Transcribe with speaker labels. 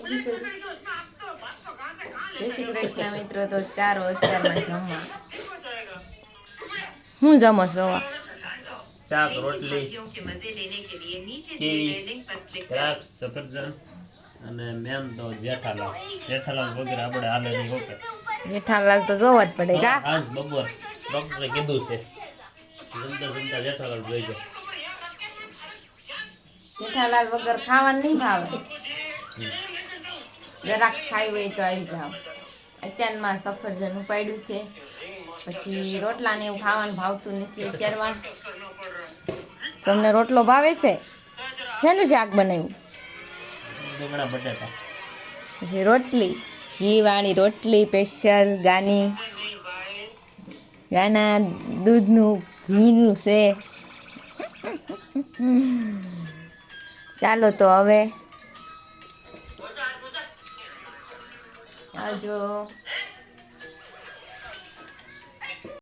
Speaker 1: જય શ્રી કૃષ્ણ મિત્રો. તો 4 અત્યારમાં જમવા હું જમો સવા
Speaker 2: શાક રોટલી કેવી દ્રાક્ષ સફરજન અને મેન તો જેઠાલાલ વગેરે આપણે હાલે નહીં ઓકે.
Speaker 1: જેઠાલાલ તો જોવા જ પડે કા.
Speaker 2: આજ બપોર ડોક્ટરે કીધું છે જમતા જેઠાલાલ જોઈ જાય.
Speaker 1: જેઠાલાલ વગર ખાવાનું નહીં ભાવે. જરાક ખાઈ હોય તો આવી જાવ. અત્યારમાં સફરજન ઉપાડ્યું છે, પછી રોટલા ને એવું ખાવાનું ભાવતું નથી અત્યારમાં. તમને રોટલો ભાવે છે? શેનું શાક બનાવ્યું?
Speaker 2: રીંગણા બટાટા.
Speaker 1: પછી રોટલી, ઘી વાળી રોટલી સ્પેશિયલ ગાના દૂધનું ઘીનું છે. ચાલો તો હવે આજો